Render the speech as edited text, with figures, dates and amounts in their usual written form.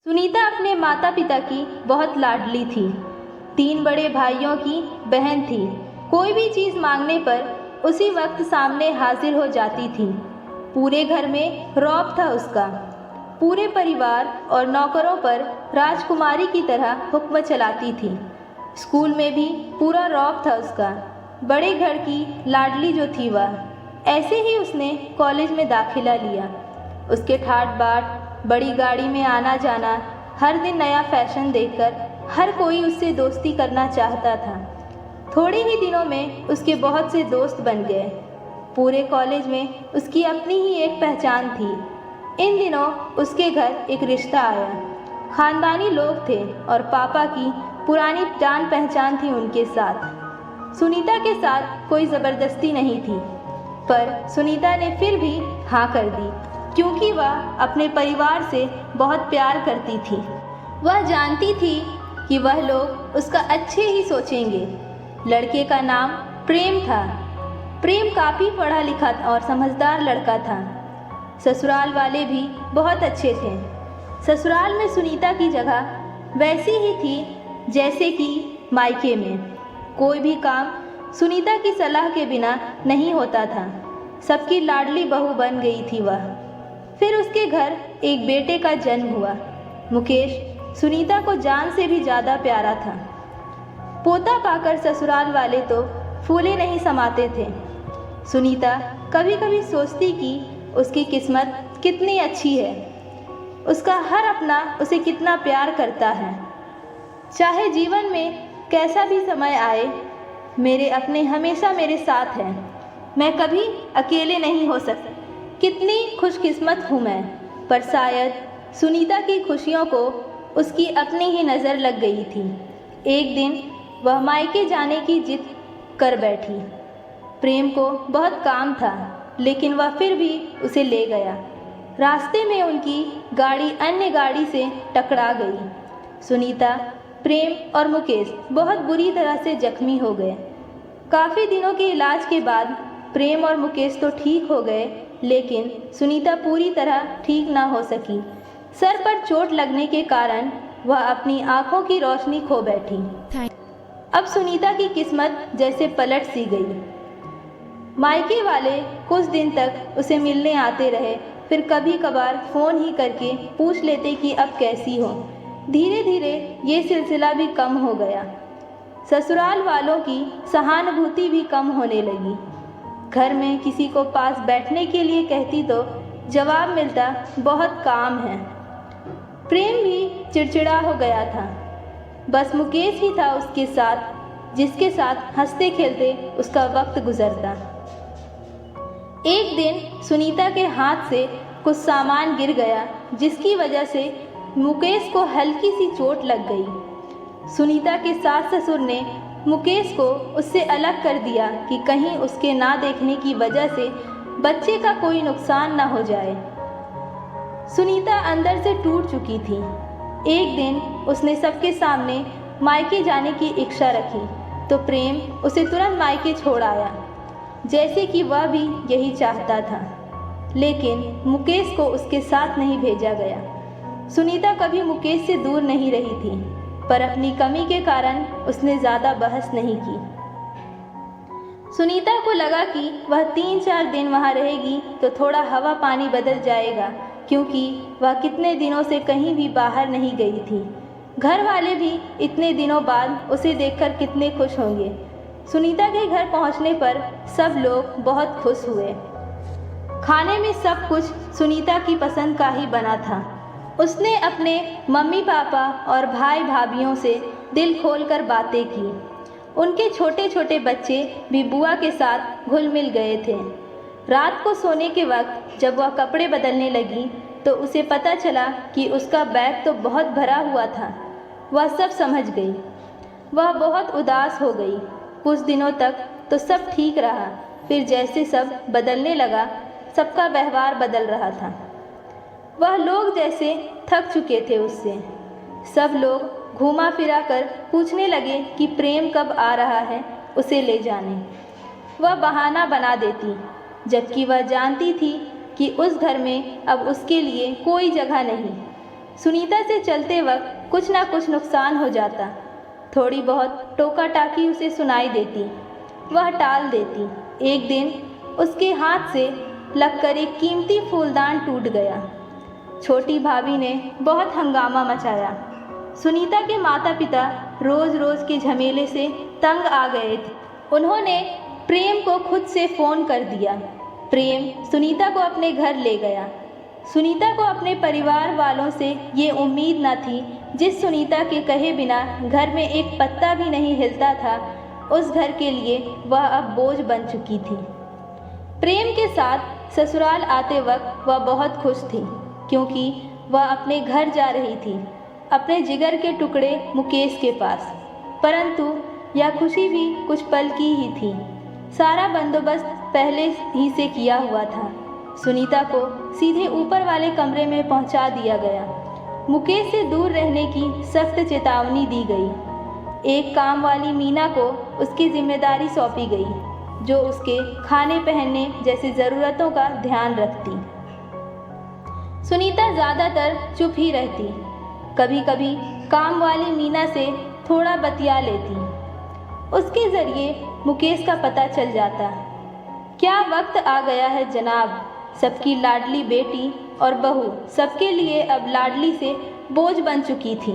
सुनीता अपने माता पिता की बहुत लाडली थी। 3 बड़े भाइयों की बहन थी। कोई भी चीज़ मांगने पर उसी वक्त सामने हाजिर हो जाती थी। पूरे घर में रौब था उसका। पूरे परिवार और नौकरों पर राजकुमारी की तरह हुक्म चलाती थी। स्कूल में भी पूरा रौब था उसका। बड़े घर की लाडली जो थी वह। ऐसे ही उसने कॉलेज में दाखिला लिया। उसके ठाट बाट, बड़ी गाड़ी में आना जाना, हर दिन नया फैशन देखकर हर कोई उससे दोस्ती करना चाहता था। थोड़े ही दिनों में उसके बहुत से दोस्त बन गए। पूरे कॉलेज में उसकी अपनी ही एक पहचान थी। इन दिनों उसके घर एक रिश्ता आया। खानदानी लोग थे और पापा की पुरानी जान पहचान थी उनके साथ। सुनीता के साथ कोई ज़बरदस्ती नहीं थी, पर सुनीता ने फिर भी हाँ कर दी, क्योंकि वह अपने परिवार से बहुत प्यार करती थी। वह जानती थी कि वह लोग उसका अच्छे ही सोचेंगे। लड़के का नाम प्रेम था। प्रेम काफ़ी पढ़ा लिखा और समझदार लड़का था। ससुराल वाले भी बहुत अच्छे थे। ससुराल में सुनीता की जगह वैसी ही थी जैसे कि मायके में। कोई भी काम सुनीता की सलाह के बिना नहीं होता था। सबकी लाडली बहू बन गई थी वह। फिर उसके घर एक बेटे का जन्म हुआ। मुकेश सुनीता को जान से भी ज़्यादा प्यारा था। पोता पाकर ससुराल वाले तो फूले नहीं समाते थे। सुनीता कभी कभी सोचती कि उसकी किस्मत कितनी अच्छी है। उसका हर अपना उसे कितना प्यार करता है। चाहे जीवन में कैसा भी समय आए, मेरे अपने हमेशा मेरे साथ हैं। मैं कभी अकेले नहीं हो सकती। कितनी खुशकिस्मत हूँ मैं। पर शायद सुनीता की खुशियों को उसकी अपनी ही नज़र लग गई थी। एक दिन वह मायके जाने की जिद कर बैठी। प्रेम को बहुत काम था, लेकिन वह फिर भी उसे ले गया। रास्ते में उनकी गाड़ी अन्य गाड़ी से टकरा गई। सुनीता, प्रेम और मुकेश बहुत बुरी तरह से जख्मी हो गए। काफ़ी दिनों के इलाज के बाद प्रेम और मुकेश तो ठीक हो गए, लेकिन सुनीता पूरी तरह ठीक ना हो सकी। सर पर चोट लगने के कारण वह अपनी आंखों की रोशनी खो बैठी। अब सुनीता की किस्मत जैसे पलट सी गई। मायके वाले कुछ दिन तक उसे मिलने आते रहे, फिर कभी कभार फ़ोन ही करके पूछ लेते कि अब कैसी हो। धीरे धीरे ये सिलसिला भी कम हो गया। ससुराल वालों की सहानुभूति भी कम होने लगी। घर में किसी को पास बैठने के लिए कहती तो जवाब मिलता, बहुत काम है। प्रेम भी चिड़चिड़ा हो गया था। बस मुकेश ही था उसके साथ, जिसके साथ हंसते खेलते उसका वक्त गुजरता। एक दिन सुनीता के हाथ से कुछ सामान गिर गया, जिसकी वजह से मुकेश को हल्की सी चोट लग गई। सुनीता के सास ससुर ने मुकेश को उससे अलग कर दिया कि कहीं उसके ना देखने की वजह से बच्चे का कोई नुकसान ना हो जाए। सुनीता अंदर से टूट चुकी थी। एक दिन उसने सबके सामने मायके जाने की इच्छा रखी, तो प्रेम उसे तुरंत मायके छोड़ आया, जैसे कि वह भी यही चाहता था। लेकिन मुकेश को उसके साथ नहीं भेजा गया। सुनीता कभी मुकेश से दूर नहीं रही थी, पर अपनी कमी के कारण उसने ज़्यादा बहस नहीं की। सुनीता को लगा कि वह 3-4 दिन वहाँ रहेगी तो थोड़ा हवा पानी बदल जाएगा, क्योंकि वह कितने दिनों से कहीं भी बाहर नहीं गई थी। घर वाले भी इतने दिनों बाद उसे देखकर कितने खुश होंगे। सुनीता के घर पहुँचने पर सब लोग बहुत खुश हुए। खाने में सब कुछ सुनीता की पसंद का ही बना था। उसने अपने मम्मी पापा और भाई भाभीयों से दिल खोलकर बातें की। उनके छोटे छोटे बच्चे भी बुआ के साथ घुल मिल गए थे। रात को सोने के वक्त जब वह कपड़े बदलने लगी तो उसे पता चला कि उसका बैग तो बहुत भरा हुआ था। वह सब समझ गई। वह बहुत उदास हो गई। कुछ दिनों तक तो सब ठीक रहा, फिर जैसे सब बदलने लगा, सबका व्यवहार बदल रहा था। वह लोग जैसे थक चुके थे उससे। सब लोग घूमा फिरा कर पूछने लगे कि प्रेम कब आ रहा है उसे ले जाने। वह बहाना बना देती, जबकि वह जानती थी कि उस घर में अब उसके लिए कोई जगह नहीं। सुनीता से चलते वक्त कुछ ना कुछ नुकसान हो जाता। थोड़ी बहुत टोका टाकी उसे सुनाई देती, वह टाल देती। एक दिन उसके हाथ से लगकर एक कीमती फूलदान टूट गया। छोटी भाभी ने बहुत हंगामा मचाया। सुनीता के माता पिता रोज रोज के झमेले से तंग आ गए थे। उन्होंने प्रेम को खुद से फ़ोन कर दिया। प्रेम सुनीता को अपने घर ले गया। सुनीता को अपने परिवार वालों से ये उम्मीद न थी। जिस सुनीता के कहे बिना घर में एक पत्ता भी नहीं हिलता था, उस घर के लिए वह अब बोझ बन चुकी थी। प्रेम के साथ ससुराल आते वक्त वह बहुत खुश थी, क्योंकि वह अपने घर जा रही थी, अपने जिगर के टुकड़े मुकेश के पास। परंतु यह खुशी भी कुछ पल की ही थी। सारा बंदोबस्त पहले ही से किया हुआ था। सुनीता को सीधे ऊपर वाले कमरे में पहुंचा दिया गया। मुकेश से दूर रहने की सख्त चेतावनी दी गई। एक काम वाली मीना को उसकी जिम्मेदारी सौंपी गई, जो उसके खाने पहनने जैसी ज़रूरतों का ध्यान रखती। सुनीता ज़्यादातर चुप ही रहती। कभी कभी काम वाली मीना से थोड़ा बतिया लेती। उसके ज़रिए मुकेश का पता चल जाता। क्या वक्त आ गया है जनाब, सबकी लाडली बेटी और बहू सबके लिए अब लाडली से बोझ बन चुकी थी।